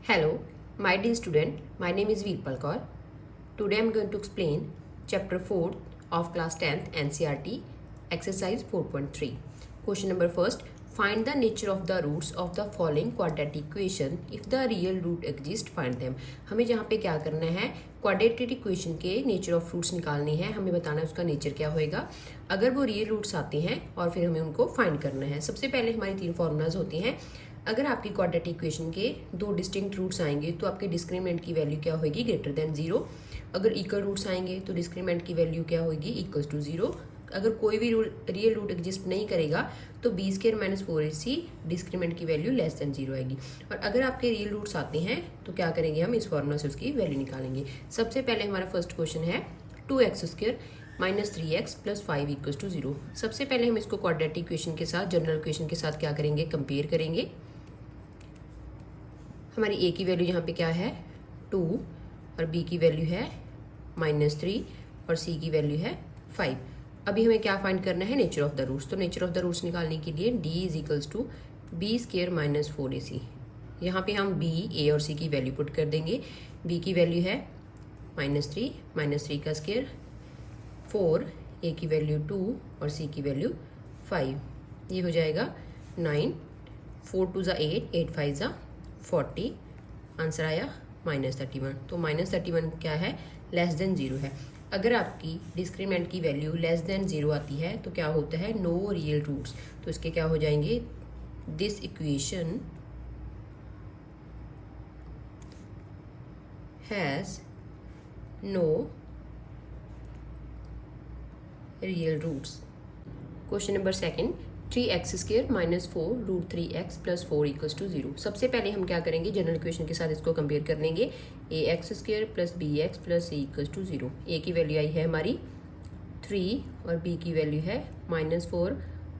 Hello, my dear student. My name is Veerpal Kaur. Today I am going to explain chapter 4 of class 10th NCERT exercise 4.3. Question number first. Find the nature of the roots of the following quadratic equation. If the real root exist, find them. हमें यहाँ पे क्या करना है, quadratic equation के nature of roots निकालनी है. हमें बताना है उसका नेचर क्या होएगा अगर वो रियल रूट्स आते हैं और फिर हमें उनको फाइंड करना है. सबसे पहले हमारी तीन फॉर्मूलाज होती हैं. अगर आपकी क्वाड्रेटिक इक्वेशन के दो डिस्टिंक्ट रूट्स आएंगे तो आपके डिस्क्रिमिनेंट की वैल्यू क्या होगी, ग्रेटर देन जीरो. अगर इक्वल रूट्स आएंगे तो डिस्क्रिमिनेंट की वैल्यू क्या होगी, इक्वल टू जीरो. अगर कोई भी रियल रूट एग्जिस्ट नहीं करेगा तो b square minus 4ac discriminant की वैल्यू लेस देन जीरो आएगी. और अगर आपके रियल रूट्स आते हैं तो क्या करेंगे, हम इस फॉर्मूला से उसकी वैल्यू निकालेंगे. सबसे पहले हमारा फर्स्ट क्वेश्चन है 2x² minus 3x plus 5 equal to zero. सबसे पहले हम इसको क्वाड्रेटिक इक्वेशन के साथ, जनरल इक्वेशन के साथ क्या करेंगे, कंपेयर करेंगे. हमारी ए की वैल्यू यहाँ पे क्या है 2 और बी की वैल्यू है -3 और सी की वैल्यू है 5. अभी हमें क्या फाइंड करना है, नेचर ऑफ द रूट्स. तो नेचर ऑफ द रूट्स निकालने के लिए d is equals to b square minus 4ac. यहाँ पे हम b, a और c की वैल्यू पुट कर देंगे. b की वैल्यू है -3 का स्क्र 4, a की वैल्यू 2 और c की वैल्यू 5. ये हो जाएगा 9, 4 2 ज़ा 8, 8 5 ज़ा 40. आंसर आया -31. तो -31 क्या है, लेस देन जीरो है. अगर आपकी डिस्क्रिमिनेंट की वैल्यू लेस देन जीरो आती है तो क्या होता है, नो रियल रूट्स. तो इसके क्या हो जाएंगे, this equation has no real roots. Question number second 3x² minus 4 root 3x plus 4 equals to zero. सबसे पहले हम क्या करेंगे, जनरल इक्वेशन के साथ इसको कंपेयर कर लेंगे. ax² plus bx plus c equals to zero. A की वैल्यू आई है हमारी 3 और b की वैल्यू है -4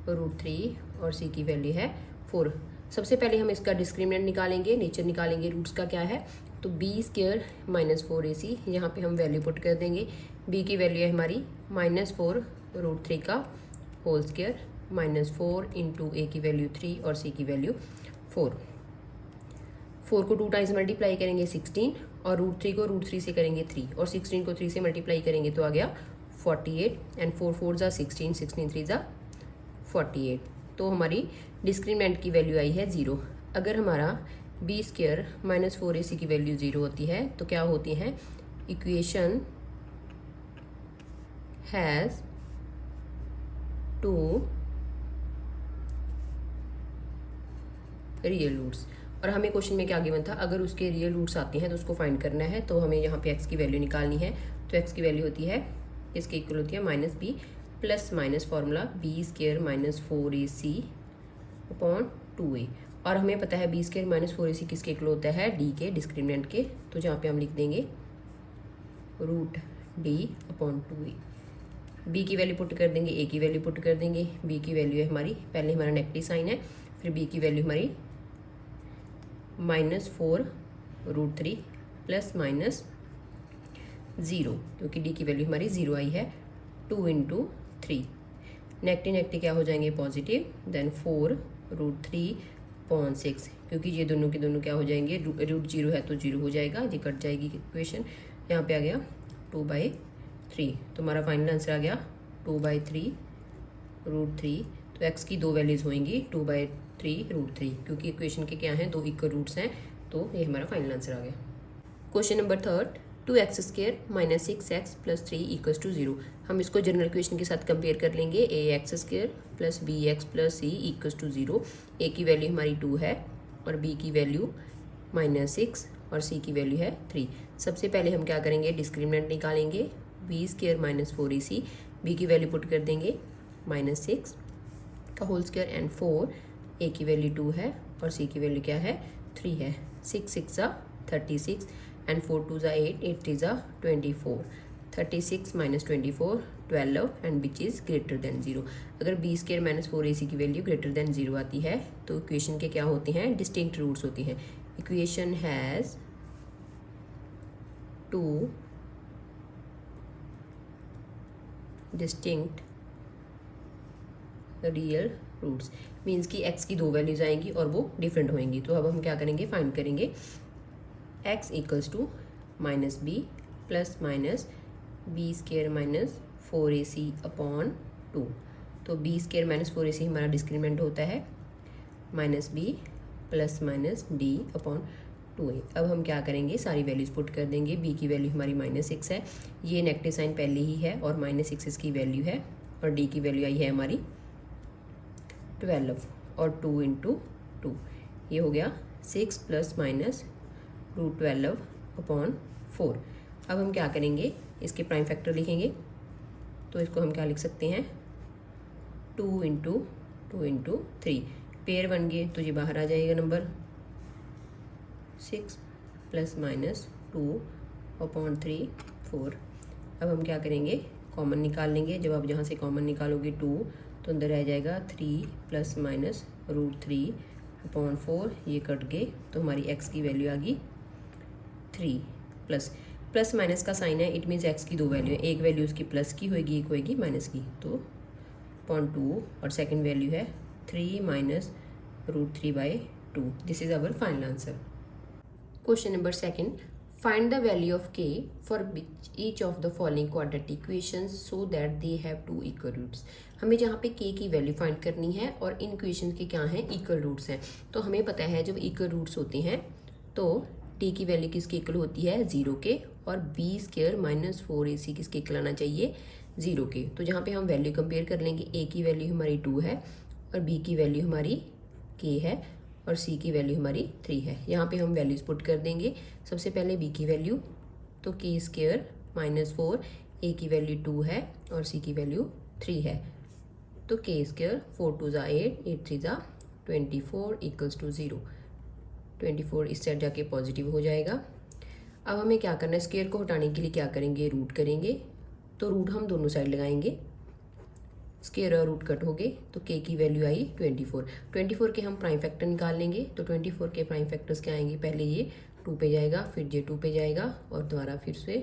रूट 3 और c की वैल्यू है 4. सबसे पहले हम इसका डिस्क्रिमिनेंट निकालेंगे, नेचर निकालेंगे. रूट्स का क्या है, तो बी स्क्र माइनस 4ac. यहाँ पे हम वैल्यू पुट कर देंगे. b की वैल्यू है हमारी -4 रूट 3 का होल स्क्र -4 इंटू ए की वैल्यू 3 और सी की वैल्यू 4. 4 को 2 टाइम्स मल्टीप्लाई करेंगे 16 और रूट 3 को रूट 3 से करेंगे 3 और 16 को 3 से मल्टीप्लाई करेंगे तो आ गया 48. एंड 4 4 ज़ा 16, 16 3 ज़ा 48. तो हमारी डिस्क्रिमिनेंट की वैल्यू आई है 0. अगर हमारा बी स्क्र माइनस 4ac की वैल्यू 0 होती है तो क्या होती है, equation has two real roots. और हमें क्वेश्चन में क्या गिवन था, अगर उसके रियल रूट्स आते हैं तो उसको फाइंड करना है. तो हमें यहाँ पे x की वैल्यू निकालनी है. तो x की वैल्यू होती है, इसके इक्वल होती है -b plus minus formula b square minus 4ac upon 2a. और हमें पता है बी स्क्र माइनस 4ac किसके इक्वल होता है, d के डिस्क्रिमिनेंट के. तो जहाँ पे हम लिख देंगे root d upon 2a. b की वैल्यू पुट कर देंगे, a की वैल्यू पुट कर देंगे. b की वैल्यू है हमारी, पहले हमारा नेगेटिव साइन है, फिर b की वैल्यू हमारी -4 रूट 3 प्लस माइनस 0, क्योंकि d की वैल्यू हमारी 0 आई है. 2 इंटू 3, नेगेटिव नेगेटिव क्या हो जाएंगे, पॉजिटिव. देन 4 रूट 3 अपॉन 6, क्योंकि ये दोनों के दोनों क्या हो जाएंगे, रूट 0 है तो 0 हो जाएगा, ये कट जाएगी इक्वेशन. यहाँ पे आ गया 2/3. तो हमारा फाइनल आंसर आ गया 2/3 रूट 3. तो x की दो वैल्यूज होंगी 2/3 रूट 3, क्योंकि इक्वेशन के क्या हैं, दो इक्वल रूट्स हैं. तो ये हमारा फाइनल आंसर आ गया. Question number third 2x² minus 6x plus 3 equals to zero. हम इसको जनरल इक्वेशन के साथ कंपेयर कर लेंगे. ax² plus bx plus c equals to zero. A की वैल्यू हमारी 2 है और b की वैल्यू -6 और c की वैल्यू है 3. सबसे पहले हम क्या करेंगे, डिस्क्रिमिनेंट निकालेंगे. B square minus 4ac, b की वैल्यू पुट कर देंगे -6 का होल स्क्र एंड 4. ए की वैल्यू 2 है और सी की वैल्यू क्या है, 3 है. 6 6 ज़ा 36 एंड 4 2 ज़ा 8, 8 3 ज़ा 24. 36 minus 24 12 and which is greater than 0. अगर बी स्क्र माइनस 4ac की वैल्यू ग्रेटर देन 0 आती है तो इक्वेशन के क्या होती हैं, डिस्टिंक्ट रूट्स होती हैं. Equation has two distinct real roots. Means कि x की दो वैल्यूज आएंगी और वो डिफरेंट होंगी. तो अब हम क्या करेंगे, फाइंड करेंगे x equals to minus b plus minus b square minus 4ac upon 2। तो बी स्केयर माइनस 4ac हमारा डिस्क्रीमेंट होता है minus b plus minus d upon 2a। अब हम क्या करेंगे, सारी वैल्यूज पुट कर देंगे। b की वैल्यू हमारी -6 है, ये नेगेटिव साइन पहले ही है और -6 इसकी वैल्यू है, और d की वैल्यू आई है हमारी 12 और 2 × 2, ये हो गया 6 प्लस माइनस √12 अपॉन 4। अब हम क्या करेंगे, इसके प्राइम फैक्टर लिखेंगे। तो इसको हम क्या लिख सकते हैं, 2 × 2 × 3। पेयर बन गए तो ये बाहर आ जाएगा नंबर 6 प्लस माइनस 2 अपॉन 3 4। अब हम क्या करेंगे, कॉमन निकाल लेंगे। जब आप यहाँ से कॉमन निकालोगे 2 तो अंदर रह जाएगा 3 प्लस माइनस √3 अपॉन 4, ये कट गए तो हमारी x की वैल्यू आ गई 3। प्लस माइनस का साइन है, इट मीन्स x की दो वैल्यू है, एक वैल्यू उसकी प्लस की होएगी, एक होएगी माइनस की। तो अपॉन 2 और सेकंड वैल्यू है 3 minus √3/2। This is our final answer. Question number second, find the value of k for each of the following quadratic equations so that they have 2 equal roots. हमें जहाँ पे k की value find करनी है और in equation के क्या हैं, इक्वल रूट्स हैं। तो हमें पता है जब इक्वल रूट्स होते हैं तो t की वैल्यू किसके इक्वल होती है, 0 के, और b स्क्वायर माइनस 4ac किसके इक्वल आना चाहिए, 0 के। तो जहाँ पे हम वैल्यू कंपेयर कर लेंगे, a की वैल्यू हमारी 2 है और b की वैल्यू हमारी k है और c की वैल्यू हमारी 3 है। यहाँ पे हम वैल्यूज पुट कर देंगे। सबसे पहले b की वैल्यू तो k स्क्वायर माइनस 4, a की वैल्यू 2 है और c की वैल्यू 3 है। तो k स्क्वायर 4 2 ज़ा 8, 8 3 ज़ा 24 इक्वल्स टू 0। 24 इस साइड जाके पॉजिटिव हो जाएगा। अब हमें क्या करना है, स्क्वायर को हटाने के लिए क्या करेंगे, रूट करेंगे। तो रूट हम दोनों साइड लगाएंगे, स्क्वायर और रूट कट हो गए तो k की वैल्यू आई 24। 24 के हम प्राइम फैक्टर निकाल लेंगे। तो 24 के प्राइम फैक्टर्स क्या आएंगे, पहले ये 2 पे जाएगा, फिर ये 2 पे जाएगा और दोबारा फिर से,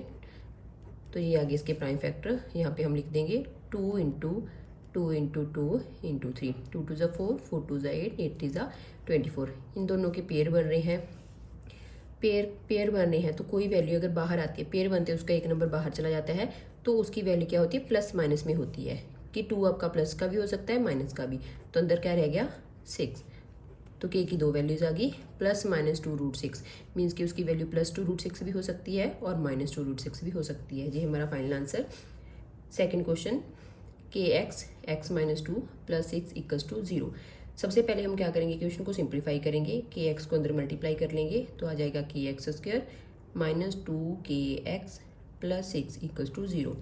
तो ये आगे इसके प्राइम फैक्टर यहाँ पे हम लिख देंगे 2 × 2 × 2 × 3। 2 2 ज़ा 4, 4 2 ज़ा 8, 8 3 ज़ा 24। इन दोनों के पेयर बन रहे हैं, पेयर बन रहे हैं तो कोई वैल्यू अगर बाहर आती है, पेयर बनते हैं उसका एक नंबर बाहर चला जाता है, तो उसकी वैल्यू क्या होती है, प्लस माइनस में होती है कि 2 आपका प्लस का भी हो सकता है माइनस का भी। तो अंदर क्या रह गया 6। तो k की दो वैल्यूज आ गई, प्लस माइनस 2√6 मीन्स कि उसकी वैल्यू प्लस 2√6 भी हो सकती है और माइनस 2√6 भी हो सकती है। ये हमारा final answer. Second question, kx x minus 2 plus 6 equals to 0। सबसे पहले हम क्या करेंगे, क्वेश्चन को सिंप्लीफाई करेंगे। kx को अंदर मल्टीप्लाई कर लेंगे तो आ जाएगा kx square minus 2kx plus 6 equals to 0।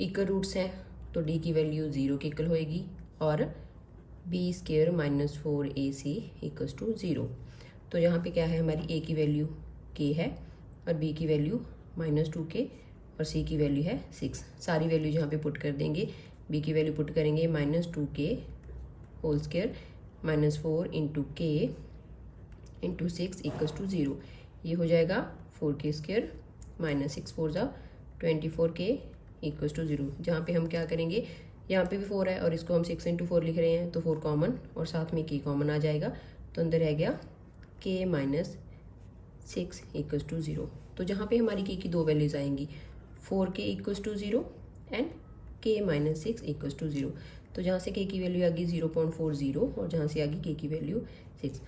Equal roots है तो d की वैल्यू 0 के इक्वल होएगी और b square minus 4ac equals to 0। तो यहाँ पे क्या है, हमारी a की वैल्यू k है और b की वैल्यू -2k और c की वैल्यू है 6। सारी वैल्यू यहाँ पे पुट कर देंगे। b की वैल्यू पुट करेंगे -2k whole square minus 4 × k × 6 equals to 0। ये हो जाएगा 4k स्क्वायर माइनस 6 4 ज़ा 24k इक्वल्स टू 0। जहाँ पे हम क्या करेंगे, यहाँ पे भी 4 है और इसको हम 6 × 4 लिख रहे हैं तो 4 कॉमन और साथ में k कॉमन आ जाएगा। तो अंदर रह गया k माइनस 6 इक्वल्स टू 0। तो जहाँ पे हमारी k की दो वैल्यूज आएंगी, 4k equals to 0 and k minus 6 equals to 0। तो जहाँ से k की वैल्यू आ गई 0.40 और जहाँ से आ गई k की वैल्यू 6।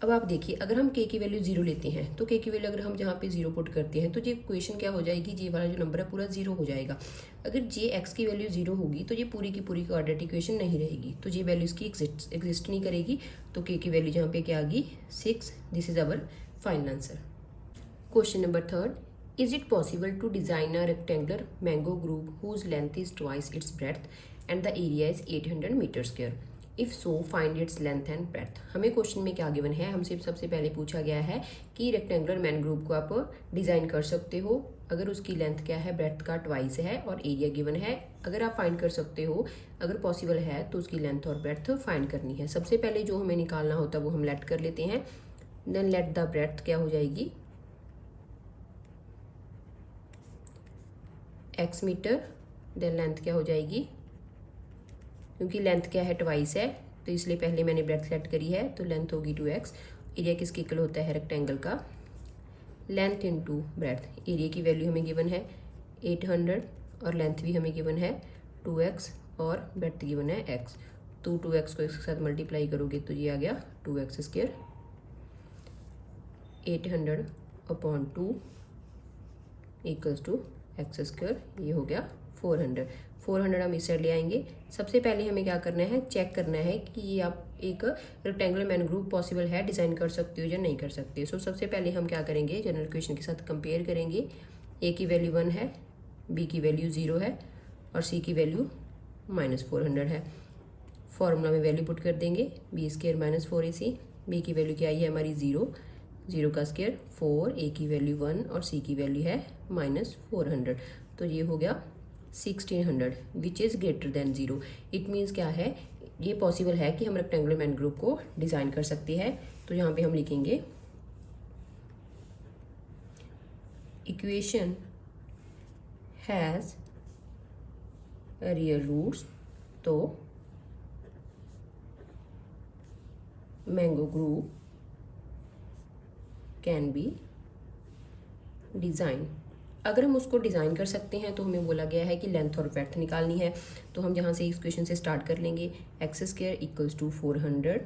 अब आप देखिए, अगर हम k की वैल्यू 0 लेते हैं तो k की वैल्यू अगर हम जहाँ पे 0 पुट करते हैं तो ये इक्वेशन क्या हो जाएगी, ये वाला जो नंबर है पूरा 0 हो जाएगा। अगर जे x की वैल्यू 0 होगी तो ये पूरी की पूरी क्वाड्रेटिक इक्वेशन नहीं रहेगी, तो ये वैल्यू इसकी एग्जिस्ट नहीं करेगी। तो k की वैल्यू जहाँ पे क्या आ गई 6। This is our final answer. Question number third, is it possible to design a rectangular mango group whose length is twice its breadth and the area is 800 meter square, if so find its length and breadth. हमें question में क्या given है, हमसे सबसे पहले पूछा गया है कि रेक्टेंगुलर मैन ग्रुप को आप डिजाइन कर सकते हो अगर उसकी लेंथ क्या है, ब्रेड्थ का ट्वाइस है और एरिया गिवन है। अगर आप फाइंड कर सकते हो, अगर पॉसिबल है तो उसकी लेंथ और ब्रेड्थ फाइंड करनी है। सबसे पहले जो हमें निकालना होता है वो हम लेट कर लेते हैं। देन लेट द ब्रेड्थ क्या हो जाएगी x मीटर, देन लेंथ क्या हो जाएगी, क्योंकि लेंथ क्या है ट्वाइस है तो इसलिए पहले मैंने ब्रेड्थ सेट करी है तो लेंथ होगी 2x। एरिया किसके इक्वल होता है, रेक्टेंगल का लेंथ इंटू ब्रेड्थ। एरिया की वैल्यू हमें गिवन है 800 और लेंथ भी हमें गिवन है 2x और ब्रेड्थ गिवन है x। तो 2x को इसके साथ मल्टीप्लाई करोगे तो ये आ गया 2x square. 800/2 equals to x square, ये हो गया 400। 400 हम इस साइड ले आएंगे। सबसे पहले हमें क्या करना है, चेक करना है कि ये आप एक रेक्टेंगुलर मैन ग्रुप पॉसिबल है, डिज़ाइन कर सकते हो या नहीं कर सकते। सो सबसे पहले हम क्या करेंगे, जनरल इक्वेशन के साथ कंपेयर करेंगे। ए की वैल्यू 1 है, बी की वैल्यू 0 है और सी की वैल्यू -400 है। फॉर्मूला में वैल्यू पुट कर देंगे, बी स्क्वायर -4ac। बी की वैल्यू क्या आई है हमारी 0, 0 का स्क्वायर 4, ए की वैल्यू 1 और सी की वैल्यू है -400। तो ये हो गया 1600 which is greater than 0। It means क्या है, ये पॉसिबल है कि हम रेक्टेंगुलर मैन ग्रुप को डिज़ाइन कर सकते हैं। तो यहाँ पे हम लिखेंगे इक्वेशन हैज़ रियल रूट्स, तो mango group can be design. अगर हम उसको डिज़ाइन कर सकते हैं तो हमें बोला गया है कि लेंथ और ब्रेड्थ निकालनी है। तो हम यहाँ से इस क्वेश्चन से स्टार्ट कर लेंगे। X square equals to 400।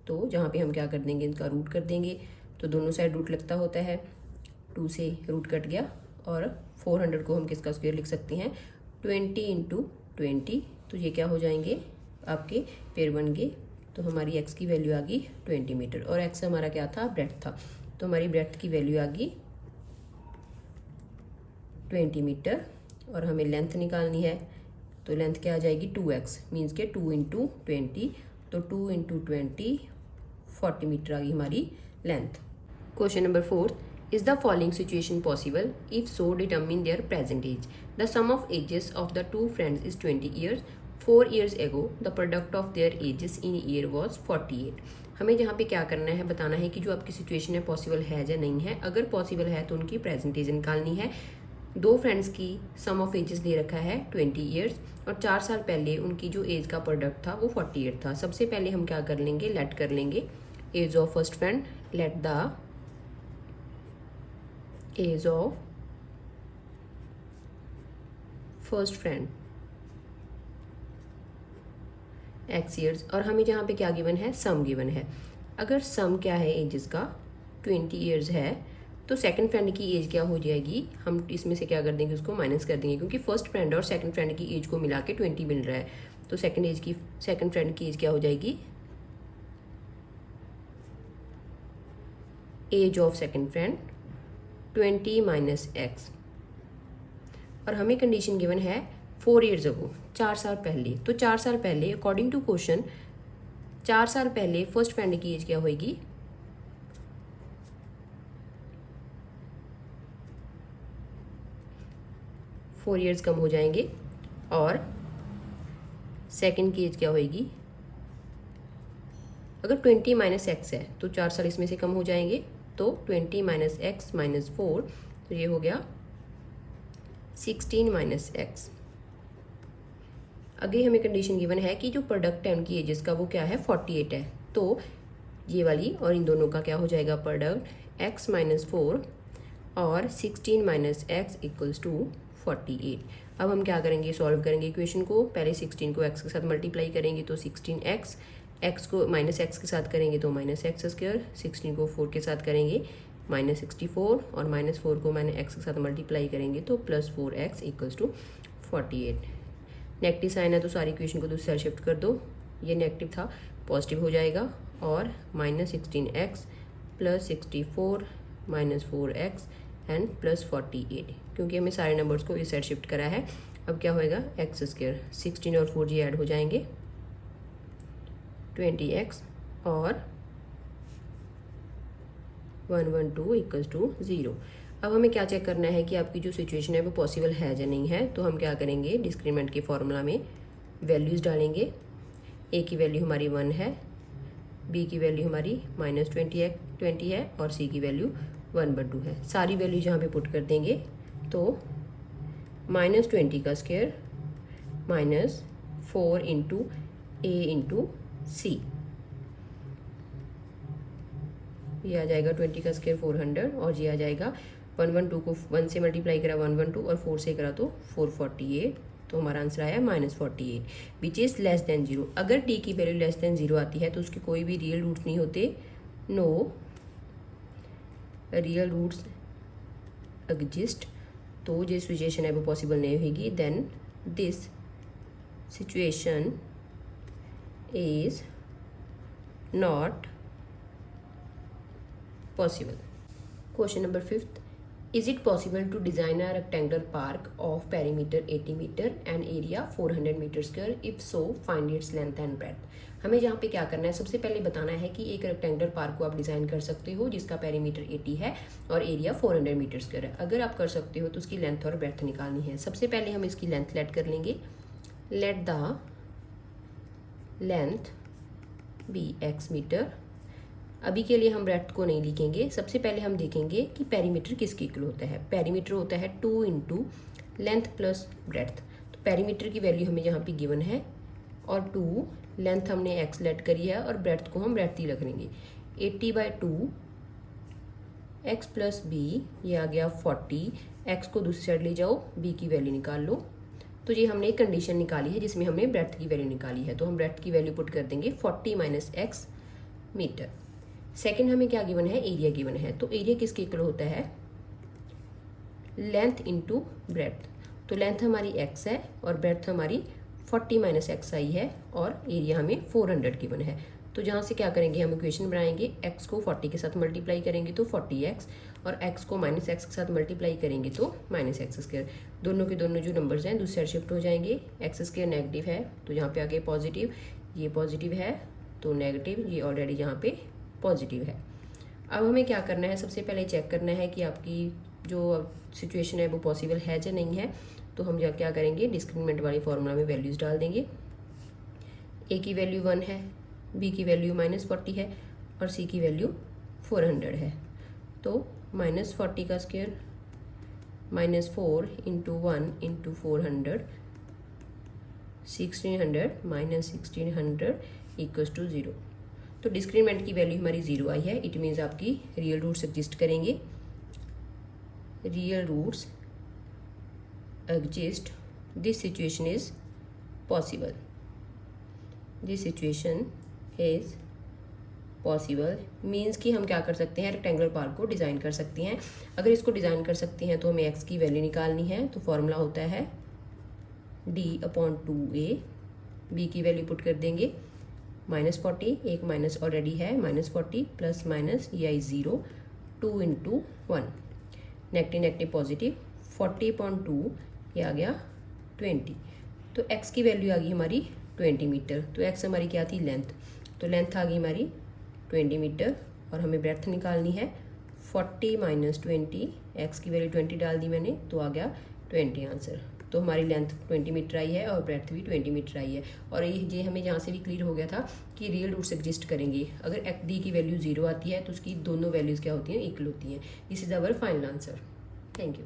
तो जहाँ पे हम क्या कर देंगे, इनका रूट कर देंगे। तो दोनों साइड रूट लगता होता है, 2 से रूट कट गया और 400 को हम किसका स्क्वायर लिख सकते हैं, 20 × 20। तो ये क्या हो जाएंगे आपके पेयर बन गए। तो हमारी एक्स की वैल्यू आ गई 20 मीटर और एक्स हमारा क्या था, ब्रेड्थ था। तो हमारी ब्रेड्थ की वैल्यू आ गई 20 मीटर और हमें लेंथ निकालनी है। तो लेंथ क्या आ जाएगी 2x, मीन्स के 2 × 20। तो 2 × 20 40 मीटर आ गई हमारी length. Question number 4, is the following situation possible, if so determine their present age. The sum of ages of the two friends is 20 years. 4 years ago the product of their ages in year was 48। हमें जहाँ पे क्या करना है, बताना है कि जो आपकी सिचुएशन है पॉसिबल है या नहीं है। अगर पॉसिबल है तो उनकी प्रेजेंट एज निकालनी है। 2 फ्रेंड्स की सम ऑफ एजेस दे रखा है 20 ईयर्स और 4 साल पहले उनकी जो एज का प्रोडक्ट था वो 48 था। सबसे पहले हम क्या कर लेंगे, लेट कर लेंगे age of first friend. Let the age of first friend x years. और हमें जहाँ पे क्या गिवन है, सम गिवन है। अगर सम क्या है एजेस का 20 ईयर्स है तो सेकंड फ्रेंड की एज क्या हो जाएगी, हम इसमें से क्या कर देंगे, उसको माइनस कर देंगे, क्योंकि फर्स्ट फ्रेंड और सेकंड फ्रेंड की एज को मिला के 20 मिल रहा है। तो सेकंड फ्रेंड की एज क्या हो जाएगी, age of second friend 20 - x। और हमें कंडीशन गिवन है 4 years ago, 4 साल पहले। तो 4 साल पहले अकॉर्डिंग टू क्वेश्चन 4 साल पहले फर्स्ट फ्रेंड की एज क्या होगी, फोर ईयर्स कम हो जाएंगे और सेकंड की एज क्या होगी, अगर 20 - x है तो 4 साल इसमें से कम हो जाएंगे। तो 20 - x - 4, तो ये हो गया 16 - x। अगे हमें कंडीशन गिवन है कि जो प्रोडक्ट है उनकी एजेस का वो क्या है, 48 है। तो ये वाली और इन दोनों का क्या हो जाएगा प्रोडक्ट, x - 4 और 16 - x इक्वल्स टू 48। अब हम क्या करेंगे, सॉल्व करेंगे इक्वेशन को। पहले 16 को x के साथ मल्टीप्लाई करेंगे तो 16x, x को -x के साथ करेंगे तो -x स्क्वायर, 16 को 4 के साथ करेंगे -64 और -4 को x के साथ मल्टीप्लाई करेंगे तो +4x equals to 48। Negative sign है तो सारी इक्वेशन को दूसरी साइड शिफ्ट कर दो। ये नेगेटिव था, पॉजिटिव हो जाएगा और -16x +64 -4x एंड +48, क्योंकि हमें सारे नंबर्स को इस साइड शिफ्ट करा है। अब क्या होएगा, x स्क्वायर, 16 और 4 जी ऐड हो जाएंगे 20x और 112 इक्वल्स टू 0। अब हमें क्या चेक करना है कि आपकी जो सिचुएशन है वो पॉसिबल है या नहीं है। तो हम क्या करेंगे, डिस्क्रीमेंट के फॉर्मूला में वैल्यूज़ डालेंगे। ए की वैल्यू हमारी 1 है, बी की वैल्यू हमारी -20 है और सी की वैल्यू 1/2 है। सारी वैल्यू जहाँ पे पुट कर देंगे तो -20 का स्क्वायर -4 × a × c ये आ जाएगा 20 का स्क्वायर 400 और ये आ जाएगा 112 को 1 से मल्टीप्लाई करा 112 और 4 से करा तो 448। तो हमारा आंसर आया -48 विच इज़ लेस देन 0। अगर डी की वैल्यू लेस देन 0 आती है तो उसके कोई भी रियल रूट्स नहीं होते, नो रियल रूट्स एग्जिस्ट। तो जो सिचुएशन है वो पॉसिबल नहीं होगी। Then this situation is not possible. Question number 5th, is it possible to design a rectangular park of perimeter 80 meter and area 400 meter square? If so, find its length and breadth। हमें यहाँ पे क्या करना है, सबसे पहले बताना है कि एक रेक्टेंगुलर पार्क को आप डिज़ाइन कर सकते हो जिसका पेरीमीटर 80 है और एरिया 400 मीटर स्क्वायर है। अगर आप कर सकते हो तो उसकी लेंथ और ब्रेड्थ निकालनी है। सबसे पहले हम इसकी लेंथ लेट कर लेंगे। Let the length be x meter. अभी के लिए हम ब्रेड्थ को नहीं लिखेंगे, सबसे पहले हम देखेंगे कि पेरीमीटर किसके इक्वल होता है। पेरीमीटर होता है 2 इंटू लेंथ प्लस ब्रेड्थ। तो पेरीमीटर की वैल्यू हमें यहाँ पे गिवन है और 2 लेंथ हमने x लेट करी है और ब्रेड्थ को हम ब्रेड्थ ही रख लेंगे। 80/2 x प्लस b, ये आ गया 40। x को दूसरी साइड ले जाओ, b की वैल्यू निकाल लो। तो ये हमने एक कंडीशन निकाली है जिसमें हमने ब्रेड्थ की वैल्यू निकाली है। तो हम ब्रेड्थ की वैल्यू पुट कर देंगे 40 - x मीटर। सेकेंड हमें क्या गिवन है, एरिया गिवन है। तो एरिया किसके इक्वल होता है, लेंथ इंटू ब्रेड्थ। तो लेंथ हमारी x है और ब्रेड्थ हमारी 40 - x आई है और एरिया हमें 400 गिवन है। तो जहाँ से क्या करेंगे, हम इक्वेशन बनाएंगे, x को 40 के साथ मल्टीप्लाई करेंगे तो 40x और x को -x के साथ मल्टीप्लाई करेंगे तो -x²। दोनों के दोनों जो नंबर्स हैं दूसरी साइड शिफ्ट हो जाएंगे। x² नेगेटिव है तो यहाँ पे आगे पॉजिटिव, ये पॉजिटिव है तो नेगेटिव, ये ऑलरेडी यहाँ पे पॉजिटिव है। अब हमें क्या करना है, सबसे पहले चेक करना है कि आपकी जो सिचुएशन है वो पॉसिबल है या नहीं है। तो हम क्या करेंगे, डिस्क्रिमिनेंट वाले फॉर्मूला में वैल्यूज डाल देंगे। ए की वैल्यू 1 है, बी की वैल्यू -40 है और सी की वैल्यू 400 है। तो -40 का square -4 into 1 into 400 1600 -1600 equals to 0। तो डिस्क्रिमिनेंट की वैल्यू हमारी 0 आई है। इट मीन्स आपकी रियल रूट्स एग्जिस्ट करेंगे। Real roots exist, this situation is possible. This situation is possible means कि हम क्या कर सकते हैं, रेक्टेंगुलर पार्क को डिज़ाइन कर सकते हैं। अगर इसको डिज़ाइन कर सकते हैं तो हमें x की वैल्यू निकालनी है। तो फॉर्मूला होता है d/2a। b की वैल्यू पुट कर देंगे -40, एक माइनस ऑलरेडी है, -40 प्लस माइनस ये आई 0, 2 इंटू 1, नेगेटिव नेगेटिव पॉजिटिव, 40/2 ये आ गया 20। तो x की वैल्यू आ गई हमारी 20 मीटर। तो x हमारी क्या थी, लेंथ। तो लेंथ आ गई हमारी 20 मीटर और हमें ब्रेड्थ निकालनी है 40 - 20। x की वैल्यू 20 डाल दी मैंने तो आ गया 20 आंसर। तो हमारी लेंथ 20 मीटर आई है और ब्रेड्थ भी 20 मीटर आई है। और ये हमें यहाँ से भी क्लियर हो गया था कि रियल रूट्स एग्जिस्ट करेंगे। अगर डी की वैल्यू 0 आती है तो उसकी दोनों वैल्यूज़ क्या होती हैं, इक्वल होती हैं। This is our final answer. Thank you.